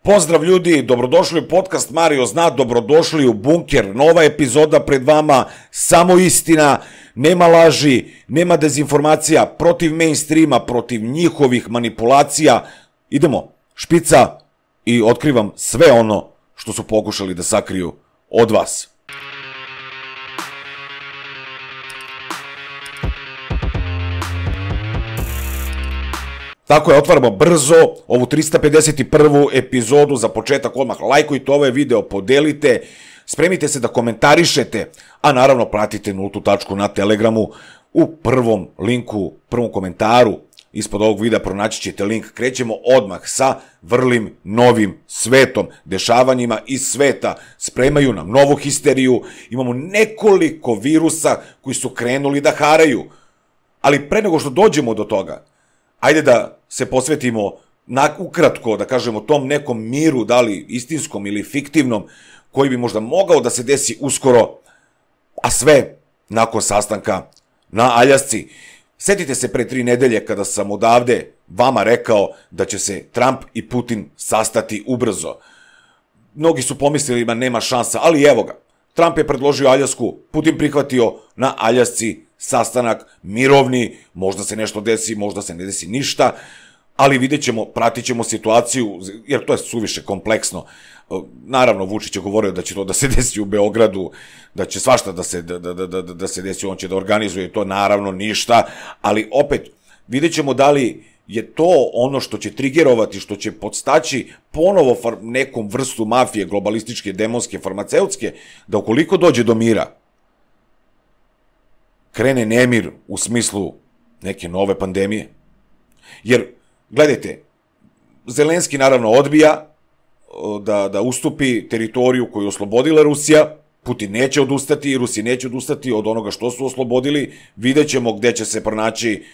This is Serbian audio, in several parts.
Pozdrav ljudi, dobrodošli u podcast Mario zna, dobrodošli u bunker, nova epizoda pred vama, samo istina, nema laži, nema dezinformacija, protiv mainstreama, protiv njihovih manipulacija. Idemo, špica i otkrivam sve ono što su pokušali da sakriju od vas. Tako je, otvaramo brzo ovu 351. epizodu. Za početak odmah lajkujte ovaj video, podelite, spremite se da komentarišete, a naravno pratite nultu tačku na Telegramu. U prvom linku, prvom komentaru ispod ovog videa pronaći ćete link. Krećemo odmah sa vrlim novim svetom, dešavanjima iz sveta. Spremaju nam novu histeriju, imamo nekoliko virusa koji su krenuli da haraju. Ali pre nego što dođemo do toga, ajde da se posvetimo ukratko, da kažemo, tom nekom miru, da li istinskom ili fiktivnom, koji bi možda mogao da se desi uskoro, a sve nakon sastanka na Aljasci. Setite se pre 3 nedelje kada sam odavde vama rekao da će se Trump i Putin sastati ubrzo. Mnogi su pomislili da nema šansa, ali evo ga. Trump je predložio Aljasku, Putin prihvatio, na Aljasci sastanak mirovni, možda se nešto desi, možda se ne desi ništa, ali vidjet ćemo, pratit ćemo situaciju, jer to je suviše kompleksno. Naravno, Vučić je govorio da će to da se desi u Beogradu, da će svašta da se desi, on će da organizuje to, naravno ništa, ali opet vidjet ćemo da li je to ono što će trigerovati, što će podstaći ponovo nekom vrstu mafije, globalističke, demonske, farmaceutske, da ukoliko dođe do mira, krene nemir u smislu neke nove pandemije. Jer, gledajte, Zelenski naravno odbija da ustupi teritoriju koju je oslobodila Rusija, Putin neće odustati, Rusi neće odustati od onoga što su oslobodili, vidjet ćemo gde će se pronaći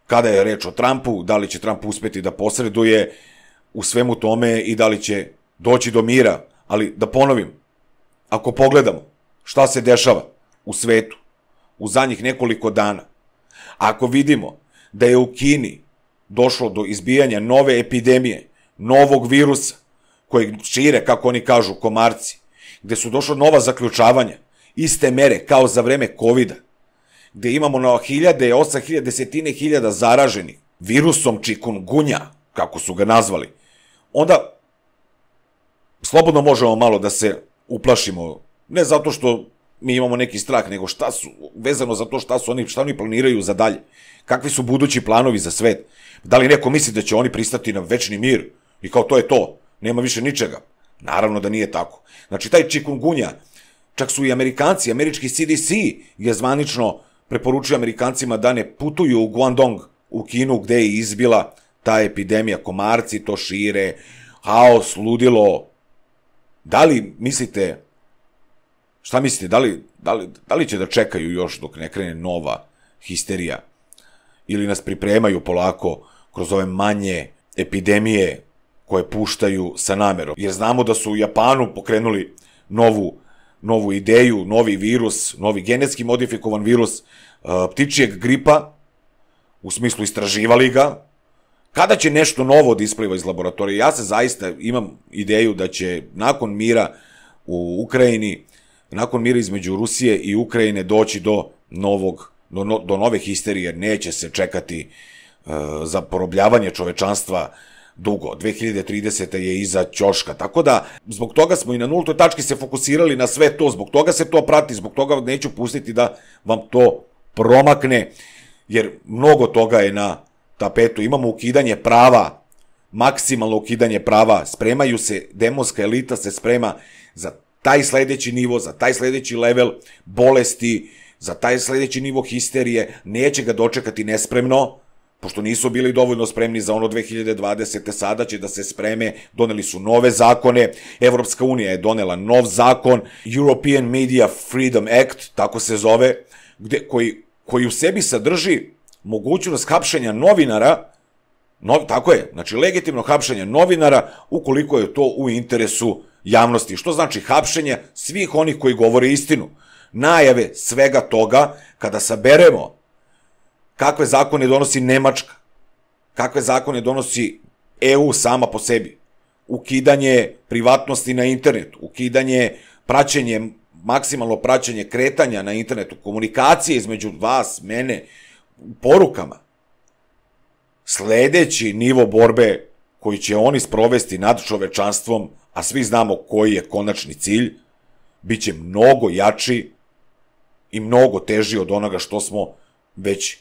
kada je reč o Trumpu, da li će Trump uspeti da posreduje u svemu tome i da li će doći do mira. Ali da ponovim, ako pogledamo šta se dešava u svetu u zadnjih nekoliko dana, ako vidimo da je u Kini došlo do izbijanja nove epidemije, novog virusa, kojeg šire, kako oni kažu, komarci, gde su došla nova zaključavanja, iste mere kao za vreme COVID-a, gde imamo na 8.000, desetine hiljada zaraženih virusom čikungunja, kako su ga nazvali, onda slobodno možemo malo da se uplašimo, ne zato što mi imamo neki strah, nego šta su, vezano za to šta oni planiraju za dalje, kakvi su budući planovi za svet, da li neko misli da će oni pristati na večni mir i kao to je to, nema više ničega. Naravno da nije tako. Znači, taj čikungunja, čak su i Amerikanci, američki CDC je zvanično preporučio Amerikancima da ne putuju u Guangdong, u Kinu, gde je izbila ta epidemija, komarci to šire, haos, ludilo. Da li mislite, šta mislite, da li će da čekaju još dok ne krene nova histerija? Ili nas pripremaju polako kroz ove manje epidemije koje puštaju sa namerom? Jer znamo da su u Japanu pokrenuli novu ideju, novi virus, novi genetski modifikovan virus ptičijeg gripa, u smislu istraživali ga. Kada će nešto novo da ispliva iz laboratorije? Ja se zaista imam ideju da će nakon mira u Ukrajini, nakon mira između Rusije i Ukrajine doći do nove histerije, jer neće se čekati za porobljavanje čovečanstva dugo. 2030. je iza ćoška, tako da zbog toga smo i na nultoj tački se fokusirali na sve to, zbog toga se to prati, zbog toga neću pustiti da vam to promakne, jer mnogo toga je na tapetu. Imamo ukidanje prava, maksimalno ukidanje prava, spremaju se, demonska elita se sprema za taj sledeći nivo, za taj sledeći level bolesti, za taj sledeći nivo histerije, neće ga dočekati nespremno, pošto nisu bili dovoljno spremni za ono 2020. Sada će da se spreme, doneli su nove zakone, Evropska unija je donela nov zakon, European Media Freedom Act, tako se zove, koji u sebi sadrži mogućnost hapšenja novinara, tako je, znači legitimno hapšenje novinara ukoliko je to u interesu javnosti. Što znači hapšenje svih onih koji govore istinu. Najave svega toga, kada saberemo kakve zakone donosi Nemačka, kakve zakone donosi EU sama po sebi, ukidanje privatnosti na internetu, ukidanje praćenje, maksimalno praćenje kretanja na internetu, komunikacije između vas, mene, porukama. Sledeći nivo borbe koji će oni sprovesti nad čovečanstvom, a svi znamo koji je konačni cilj, bit će mnogo jači i mnogo teži od onoga što smo već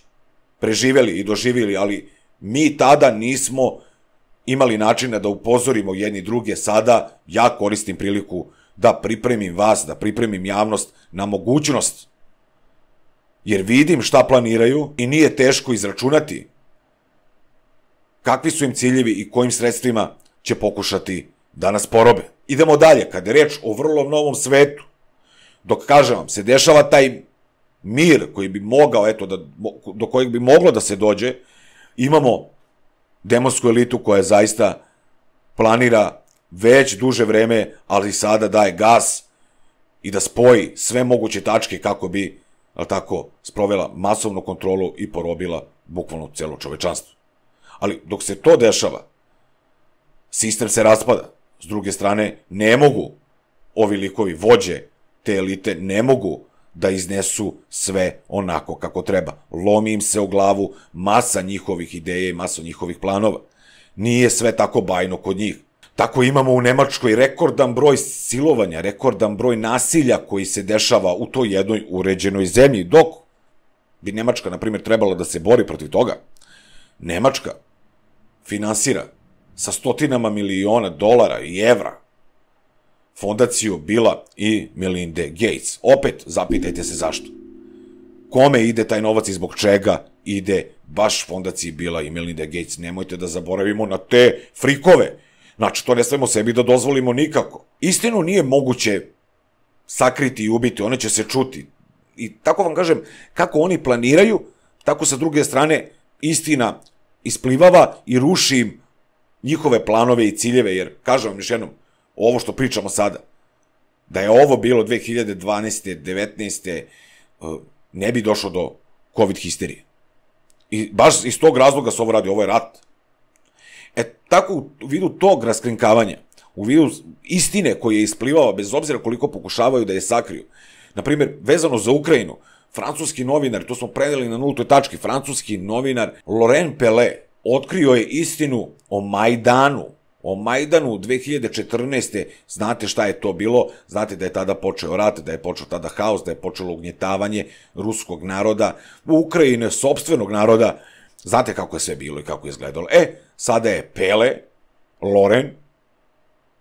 preživeli i doživjeli, ali mi tada nismo imali načina da upozorimo jedni druge. Sada ja koristim priliku da pripremim vas, da pripremim javnost na mogućnost, jer vidim šta planiraju i nije teško izračunati kakvi su im ciljevi i kojim sredstvima će pokušati da nas porobe. Idemo dalje, kada je reč o vrlo novom svetu, dok, kažem vam, se dešava taj mir koji bi mogao, do kojeg bi moglo da se dođe, imamo demonsku elitu koja zaista planira već duže vreme, ali sada daje gas i da spoji sve moguće tačke kako bi, tako, sprovela masovnu kontrolu i porobila bukvalno celo čovečanstvo. Ali dok se to dešava, sistem se raspada. S druge strane, ne mogu ovi likovi, vođe te elite, ne mogu da iznesu sve onako kako treba. Lomi im se o glavu masa njihovih ideja i masa njihovih planova. Nije sve tako bajno kod njih. Tako imamo u Nemačkoj rekordan broj silovanja, rekordan broj nasilja koji se dešava u toj jednoj uređenoj zemlji, dok bi Nemačka, na primjer, trebala da se bori protiv toga. Nemačka finansira sa stotinama miliona dolara i evra fondaciju Billa i Melinde Gates. Opet, zapitajte se zašto. Kome ide taj novac i zbog čega ide baš fondaciji Billa i Melinde Gates? Nemojte da zaboravimo na te frikove. Znači, to ne smemo sebi da dozvolimo nikako. Istinu nije moguće sakriti i ubiti, one će se čuti. I tako vam kažem, kako oni planiraju, tako sa druge strane istina isplivava i ruši im njihove planove i ciljeve, jer, kažem vam još jednom, ovo što pričamo sada, da je ovo bilo 2012. 19. ne bi došlo do COVID histerije. I baš iz tog razloga se ovo radi, ovo je rat. Tako u vidu tog raskrinkavanja, u vidu istine koja je isplivava, bez obzira koliko pokušavaju da je sakriju. Naprimjer, vezano za Ukrajinu, francuski novinar, to smo preneli na nultoj tački, francuski novinar Laurent Pelé otkrio je istinu o Majdanu. O Majdanu 2014. Znate šta je to bilo, znate da je tada počeo rat, da je počeo tada haos, da je počelo ugnjetavanje ruskog naroda, Ukrajine, sopstvenog naroda. Znate kako je sve bilo i kako je izgledalo. Sada je Pele, Loren,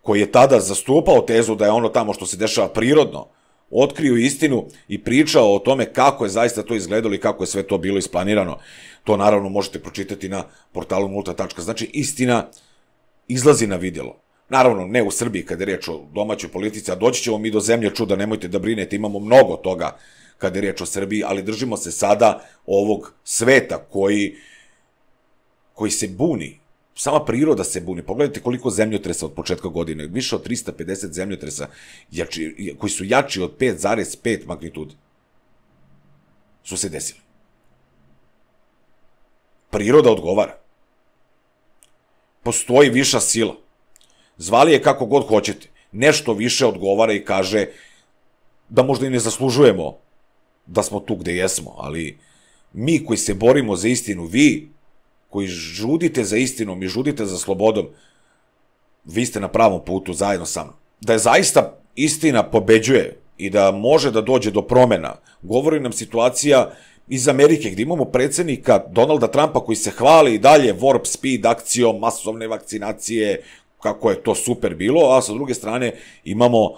koji je tada zastupao tezu da je ono tamo što se dešava prirodno, otkrio istinu i pričao o tome kako je zaista to izgledalo i kako je sve to bilo isplanirano. To naravno možete pročitati na portalu nulta. Znači, istina izlazi na vidjelo. Naravno, ne u Srbiji kada je reč o domaćoj politici, a doći ćemo mi do zemlje čuda, nemojte da brinete, imamo mnogo toga kada je reč o Srbiji, ali držimo se sada ovog sveta koji se buni. Sama priroda se buni. Pogledajte koliko zemljotresa od početka godine. Više od 350 zemljotresa koji su jači od 5,5 magnitude su se desili. Priroda odgovara. Postoji viša sila. Zvali je kako god hoćete. Nešto više odgovara i kaže da možda i ne zaslužujemo da smo tu gde jesmo, ali mi koji se borimo za istinu, vi koji žudite za istinom i žudite za slobodom, vi ste na pravom putu zajedno sa mnom. Da je zaista istina pobeđuje i da može da dođe do promena, govori nam situacija iz Amerike, gde imamo predsednika Donalda Trumpa koji se hvali i dalje Warp Speed akcijom, masovne vakcinacije, kako je to super bilo, a sa druge strane imamo,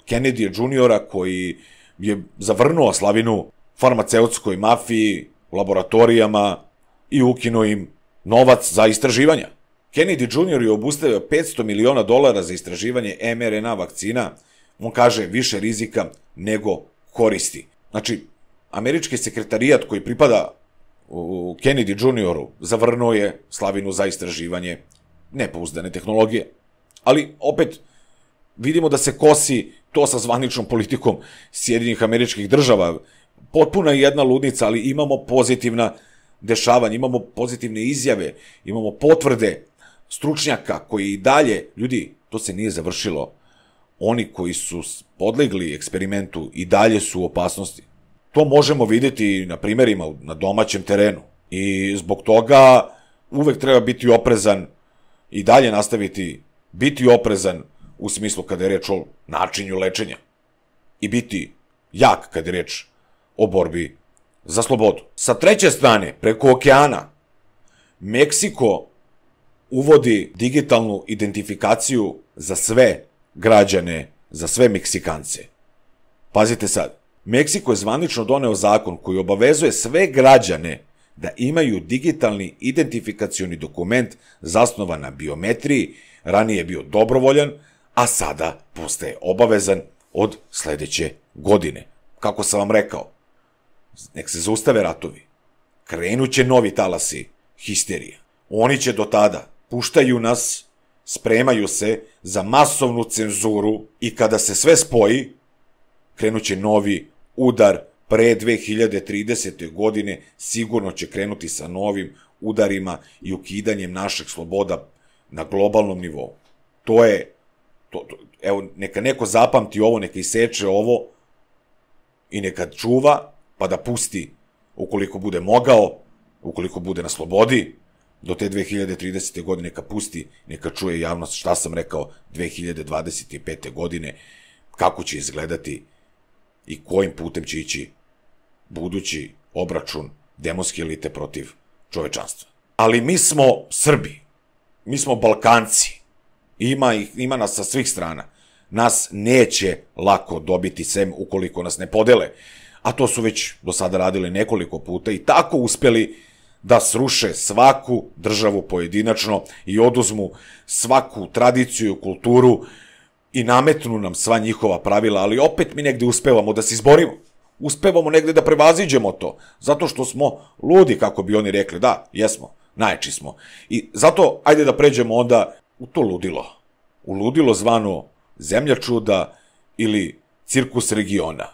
Kennedy Juniora koji je zavrnuo slavinu farmaceutskoj mafiji, laboratorijama i ukinuo im novac za istraživanja. Kennedy Junior je obustavio $500 miliona za istraživanje mRNA vakcina. On kaže više rizika nego koristi. Znači, američki sekretarijat koji pripada Kennedy Junioru zavrnuo je slavinu za istraživanje nepouzdane tehnologije. Ali, opet, vidimo da se kosi to sa zvaničnom politikom Sjedinjenih Američkih Država. Potpuna jedna ludnica, ali imamo pozitivna dešavanja, imamo pozitivne izjave, imamo potvrde stručnjaka koji i dalje, ljudi, to se nije završilo, oni koji su podlegli eksperimentu i dalje su u opasnosti. To možemo vidjeti na primjerima na domaćem terenu i zbog toga uvek treba biti oprezan i dalje nastaviti biti oprezan u smislu kada je reč o načinu lečenja i biti jak kada je reč o borbi za slobodu. Sa treće strane, preko okeana, Meksiko uvodi digitalnu identifikaciju za sve građane, za sve Meksikance. Pazite sad, Meksiko je zvanično doneo zakon koji obavezuje sve građane da imaju digitalni identifikacioni dokument zasnovan na biometriji, ranije je bio dobrovoljan, a sada postaje obavezan od sledeće godine. Kako sam vam rekao, nek se zaustave ratovi, krenuće novi talasi histerije. Oni će do tada, puštaju nas, spremaju se za masovnu cenzuru i kada se sve spoji, krenuće novi udar pre 2030. godine, sigurno će krenuti sa novim udarima i ukidanjem našeg sloboda na globalnom nivou. Evo, neka neko zapamti ovo, neka iseče ovo i neka čuva, pa da pusti ukoliko bude mogao, ukoliko bude na slobodi, do te 2030. godine neka pusti, neka čuje javnost šta sam rekao 2025. godine, kako će izgledati i kojim putem će ići budući obračun demonske elite protiv čovečanstva. Ali mi smo Srbi, mi smo Balkanci, ima nas sa svih strana. Nas neće lako dobiti sem ukoliko nas ne podele, a to su već do sada radili nekoliko puta i tako uspeli da sruše svaku državu pojedinačno i oduzmu svaku tradiciju, kulturu i nametnu nam sva njihova pravila, ali opet mi negde uspevamo da se izborimo. Uspevamo negde da prevaziđemo to, zato što smo ludi, kako bi oni rekli. Da, jesmo, najjači smo. I zato, ajde da pređemo onda u to ludilo. U ludilo zvano Zemlja čuda ili Cirkus regiona.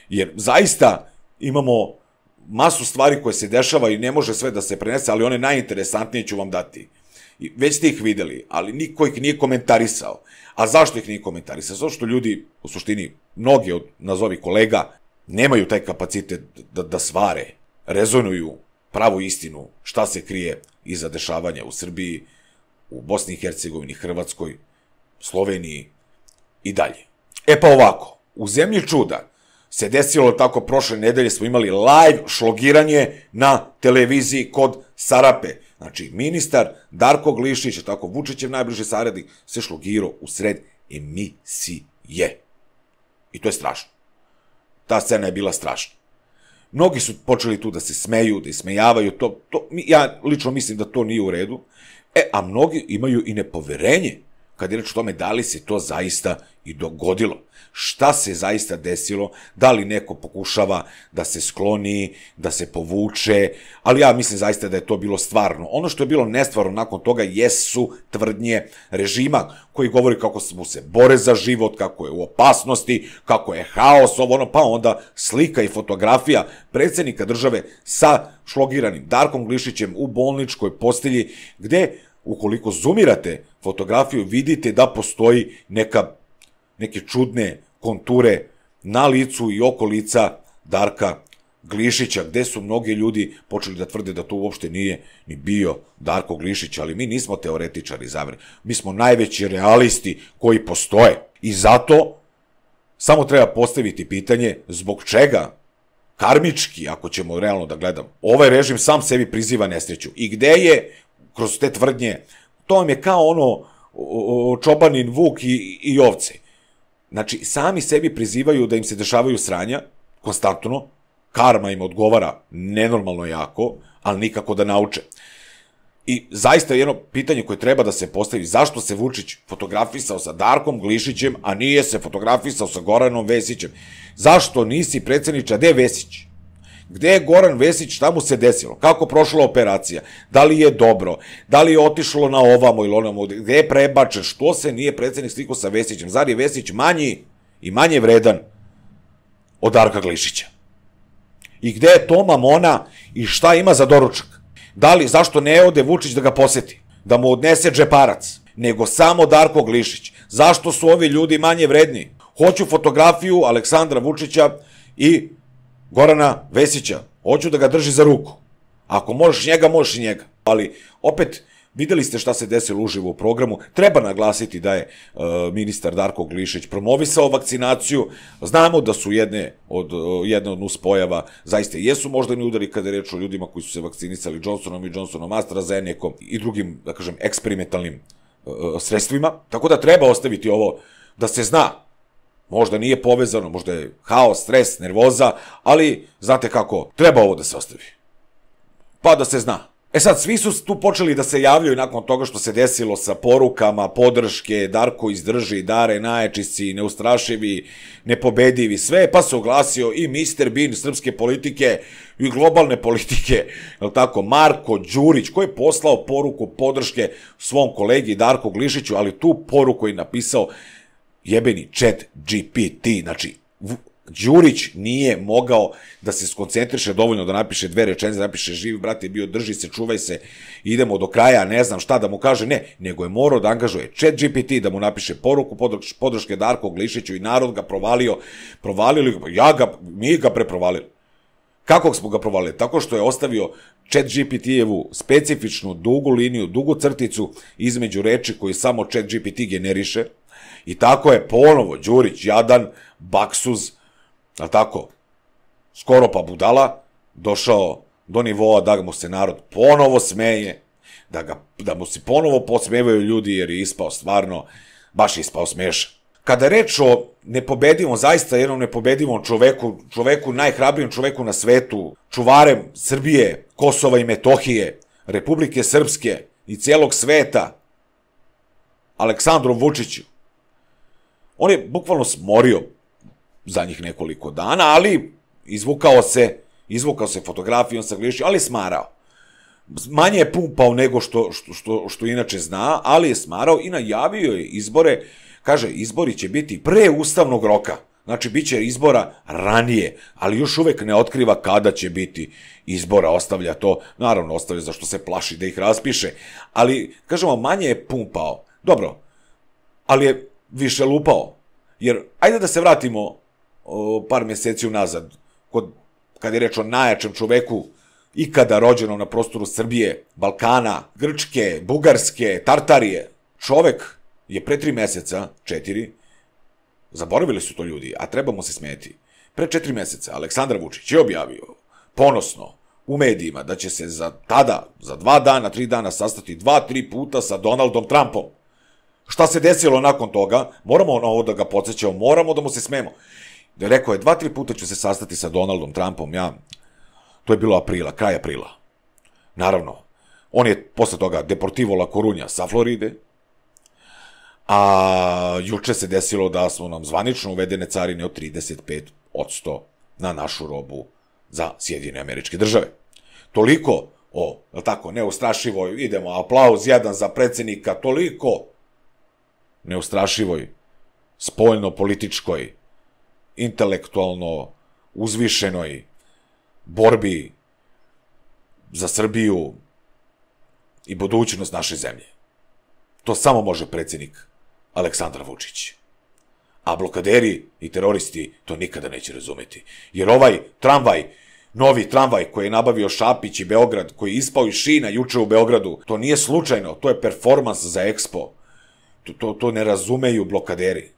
Jer zaista imamo masu stvari koje se dešava i ne može sve da se prenese, ali one najinteresantnije ću vam dati. Već ste ih videli, ali niko ih nije komentarisao. A zašto ih nije komentarisao? Zato što ljudi, u suštini, mnogi od nazovi kolega, nemaju taj kapacitet da svare, rezonuju pravu istinu, šta se krije iza dešavanja u Srbiji, u Bosni i Hercegovini, Hrvatskoj, Sloveniji i dalje. E pa ovako, u Zemlji čuda se desilo tako, prošle nedelje smo imali live šlogiranje na televiziji kod Sarape. Znači, ministar Darko Glišić, tako Vučićev najbliži saradnik, se šlogirao u sred emisije. I to je strašno. Ta scena je bila strašna. Mnogi su počeli tu da se smeju, da ismejavaju, ja lično mislim da to nije u redu, a mnogi imaju i nepoverenje kad je reč o tome da li se to zaista i dogodilo. Šta se zaista desilo, da li neko pokušava da se skloni, da se povuče, ali ja mislim zaista da je to bilo stvarno. Ono što je bilo nestvarno nakon toga jesu tvrdnje režima koji govori kako se bore za život, kako je u opasnosti, kako je haos, pa onda slika i fotografija predsjednika države sa šlogiranim Darkom Glišićem u bolničkoj postelji, gde, ukoliko zoomirate fotografiju, vidite da postoji neke čudne konture na licu i oko lica Darka Glišića, gde su mnogi ljudi počeli da tvrde da to uopšte nije ni bio Darko Glišić, ali mi nismo teoretičari zavere, mi smo najveći realisti koji postoje. I zato samo treba postaviti pitanje zbog čega karmički, ako ćemo realno da gledamo, ovaj režim sam sebi priziva nesreću i gde je kroz te tvrdnje, to vam je kao ono čobanin vuk i ovce. Znači, sami sebi prizivaju da im se dešavaju sranja, konstantno, karma im odgovara nenormalno jako, ali nikako da nauče. I zaista jedno pitanje koje treba da se postavi, zašto se Vučić fotografisao sa Darkom Glišićem, a nije se fotografisao sa Goranom Vesićem? Zašto nisi predsjedniče, a gde je Vesić? Gde je Goran Vesić, šta mu se desilo? Kako prošla operacija? Da li je dobro? Da li je otišlo na ovamo ili onamo? Gde je prebačen? Što se nije predsjednik slikao sa Vesićem? Zar je Vesić manji i manje vredan od Darka Glišića? I gde je Toma Mona i šta ima za doručak? Zašto ne ode Vučić da ga poseti? da mu odnese džeparac, nego samo Darko Glišić. Zašto su ovi ljudi manje vredni? Hoću fotografiju Aleksandra Vučića i Gorana Vesića. Hoću da ga drži za ruku. Ako možeš njega, možeš i njega. Ali, opet, videli ste šta se desilo uživo u programu. Treba naglasiti da je ministar Darko Glišić promovisao vakcinaciju. Znamo da su jedne od nuspojava zaista jesu moždani udari kada je reč o ljudima koji su se vakcinisali Johnsonom i Johnsonom, AstraZenecom i drugim, da kažem, eksperimentalnim sredstvima. Tako da treba ostaviti ovo da se zna. Možda nije povezano, možda je haos, stres, nervoza, ali znate kako, treba ovo da se ostavi. Pa da se zna. E sad, svi su tu počeli da se javljaju nakon toga što se desilo sa porukama, podrške, Darko izdrži, Dare naječisi, neustrašivi, nepobedivi, sve, pa se oglasio i Mr. Bean srpske politike i globalne politike, je li tako, Marko Đurić, koji je poslao poruku podrške svom kolegi Darku Glišiću, ali tu poruku je napisao jebeni chat GPT, znači, Đurić nije mogao da se skoncentriše dovoljno da napiše dve rečenice, da napiše živi brate bio, drži se, čuvaj se, idemo do kraja, ne znam šta da mu kaže, ne, nego je morao da angažuje chat GPT da mu napiše poruku podrške Darku Glišiću i narod ga provalili, mi ga preprovalili. Kako smo ga provalili? Tako što je ostavio chat GPT-evu specifičnu dugu liniju, dugu crticu između reči koju samo chat GPT generiše i tako je ponovo Đurić, jadan, baksuz, ali tako, skoro pa budala, došao do nivoa da mu se narod ponovo smeje, da mu se ponovo podsmevaju ljudi jer je ispao stvarno, baš je ispao smešan. Kada je reč o nepobedivom, zaista jednom nepobedivom čoveku, najhrabrijem čoveku na svetu, čuvarem Srbije, Kosova i Metohije, Republike Srpske i celog sveta, Aleksandru Vučiću, on je bukvalno smorio za njih nekoliko dana, ali izvukao se fotografijom sa Glišićem, ali je smarao. Manje je pumpao nego što inače zna, ali je smarao i najavio je izbore, kaže, izbori će biti pre ustavnog roka, znači bit će izbora ranije, ali još uvek ne otkriva kada će biti izbora, ostavlja to, naravno ostavlja zašto se plaši da ih raspiše, ali, kažemo, manje je pumpao, dobro, ali je više lupao, jer, ajde da se vratimo par meseci unazad, kad je reč o najjačem čoveku ikada rođenom na prostoru Srbije, Balkana, Grčke, Bugarske, Tartarije. Čovek je pre 3 meseca, 4, zaboravili su to ljudi, a trebamo se smeti, pre 4 meseca Aleksandar Vučić je objavio ponosno u medijima da će se za 2 dana, 3 dana sastati 2-3 puta sa Donaldom Trumpom. Šta se desilo nakon toga? Moramo na ovo da ga podsjećamo, moramo da mu se smemo. Da je rekao je 2-3 puta ću se sastati sa Donaldom Trumpom, to je bilo aprila, kraj aprila. Naravno, on je posle toga Deportivo La Coruña sa Floride, a juče se desilo da smo nam zvanično uvedene carine od 35% na našu robu za Sjedinjene Američke Države. Toliko o, tako, neustrašivoj, idemo, aplauz jedan za predsednika, toliko neustrašivoj, spoljno-političkoj, intelektualno uzvišenoj borbi za Srbiju i budućnost naše zemlje. To samo može predsednik Aleksandar Vučić. A blokaderi i teroristi to nikada neće razumeti. Jer ovaj tramvaj, novi tramvaj koji je nabavio Šapić i Beograd, koji je ispao iz šina juče u Beogradu, to nije slučajno, to je performans za Expo. To ne razumeju blokaderi.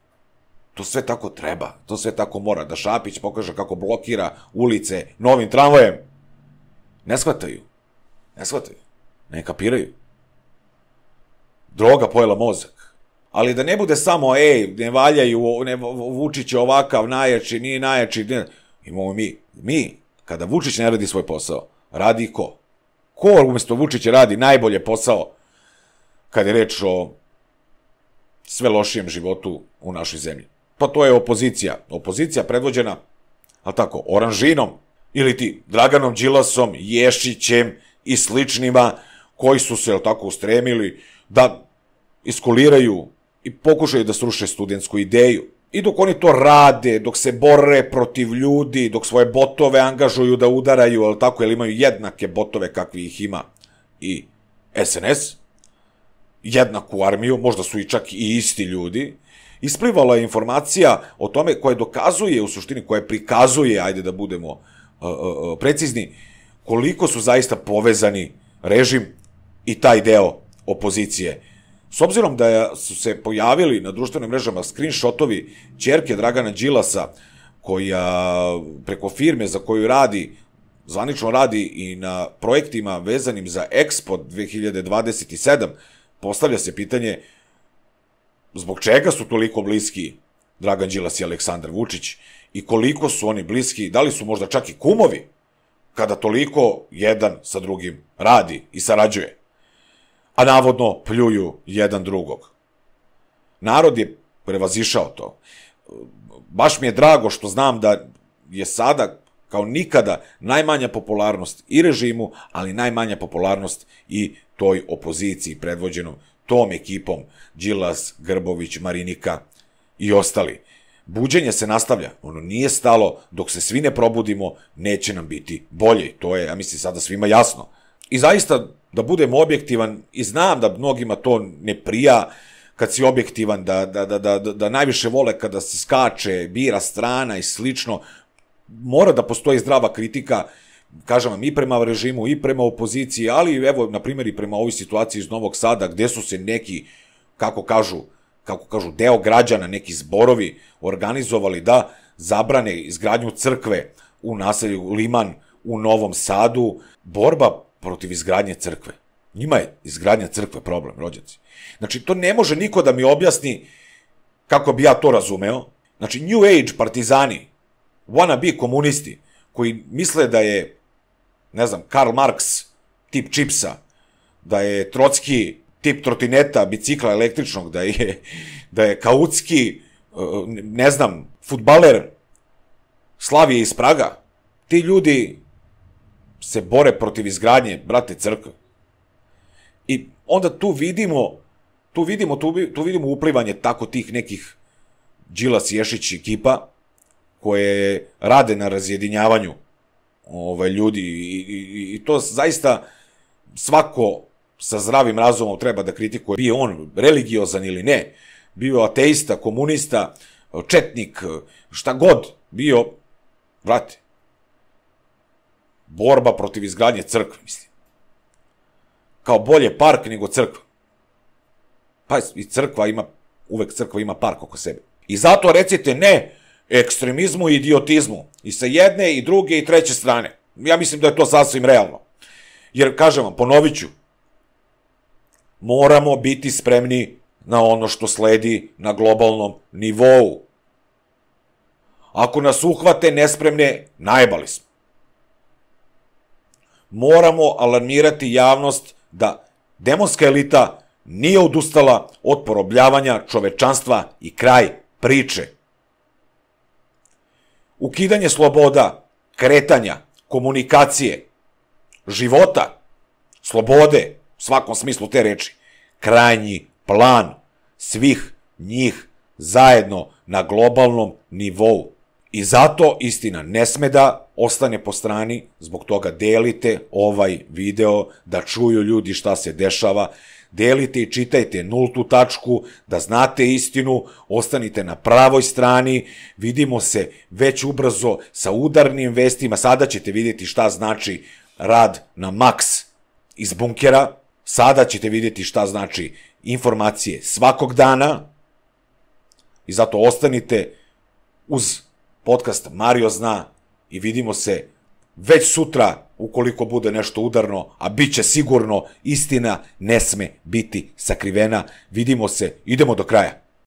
To sve tako treba, to sve tako mora, da Šapić pokaže kako blokira ulice novim tramvajem. Ne shvataju, ne kapiraju. Droga pojela mozak. Ali da ne bude samo, ne valjaju, Vučić je ovakav, najjači, nije najjači, imamo mi, kada Vučić ne radi svoj posao, radi ko? Ko umesto Vučića radi najbolje posao kada je reč o sve lošijem životu u našoj zemlji? Pa to je opozicija. Opozicija predvođena, ali tako, Oranžinom, ili ti Draganom Đilasom, Ješićem i sličnima, koji su se, tako, ustremili da iskuliraju i pokušaju da sruše studentsku ideju. I dok oni to rade, dok se bore protiv ljudi, dok svoje botove angažuju da udaraju, ali tako, jer imaju jednake botove kakvi ih ima i SNS, jednaku armiju, možda su i čak i isti ljudi, isplivala je informacija o tome koja dokazuje, u suštini koja prikazuje, ajde da budemo precizni, koliko su zaista povezani režim i taj deo opozicije. S obzirom da su se pojavili na društvenim mrežama screenshotovi ćerke Dragana Đilasa, koja preko firme za koju radi, zvanično radi i na projektima vezanim za Expo 2027, postavlja se pitanje zbog čega su toliko bliski Dragan Đilas i Aleksandar Vučić i koliko su oni bliski, da li su možda čak i kumovi, kada toliko jedan sa drugim radi i sarađuje, a navodno pljuju jedan drugog. Narod je prevazišao to. Baš mi je drago što znam da je sada kao nikada najmanja popularnost i režimu, ali najmanja popularnost i toj opoziciji predvođenom tom ekipom Đilas, Grbović, Marinika i ostali. Buđenje se nastavlja, ono nije stalo, dok se svi ne probudimo, neće nam biti bolje. To je, ja mislim, sada svima jasno. I zaista, da budem objektivan, i znam da mnogima to ne prija, kad si objektivan, da najviše vole kada se skače, bira strana i slično, mora da postoji zdrava kritika, kažem vam, i prema režimu, i prema opoziciji, ali evo, na primjer, i prema ovoj situaciji iz Novog Sada, gde su se neki, kako kažu, deo građana, neki zborovi organizovali da zabrane izgradnju crkve u naselju Liman u Novom Sadu. Borba protiv izgradnje crkve. Njima je izgradnja crkve problem, rođaci. Znači, to ne može niko da mi objasni kako bi ja to razumeo. Znači, New Age partizani, wannabe komunisti, koji misle da je, ne znam, Karl Marx tip čipsa, da je Trotski tip trotineta, bicikla električnog, da je Kautski, ne znam, fudbaler Slavije iz Praga. Ti ljudi se bore protiv izgradnje, brate, crkve. I onda tu vidimo uplivanje tako tih nekih Đilas, Ješić ekipa koje rade na razjedinjavanju ljudi i to zaista svako sa zdravim razumom treba da kritikuje, bio on religiozan ili ne, bio ateista, komunista, četnik, šta god bio, brate, borba protiv izgradnje crkve, mislim. Kao bolje park nego crkva. Pa i uvek crkva ima park oko sebe. I zato recite ne ekstremizmu i idiotizmu. I sa jedne, i druge, i treće strane. Ja mislim da je to sasvim realno. Jer, kažem vam, ponovit ću, moramo biti spremni na ono što sledi na globalnom nivou. Ako nas uhvate nespremne, najebali smo. Moramo alarmirati javnost da demonska elita nije odustala od porobljavanja čovečanstva i kraj priče. Ukidanje sloboda, kretanja, komunikacije, života, slobode, u svakom smislu te reči, krajnji plan svih njih zajedno na globalnom nivou. I zato istina ne sme da ostane po strani, zbog toga delite ovaj video da čuju ljudi šta se dešava, delite i čitajte nultu tačku, da znate istinu, ostanite na pravoj strani, vidimo se već ubrzo sa udarnim vestima, sada ćete vidjeti šta znači rad na maks iz bunkera, sada ćete vidjeti šta znači informacije svakog dana i zato ostanite uz podcast Mario zna i vidimo se već sutra ukoliko bude nešto udarno, a bit će sigurno, istina ne sme biti sakrivena. Vidimo se, idemo do kraja.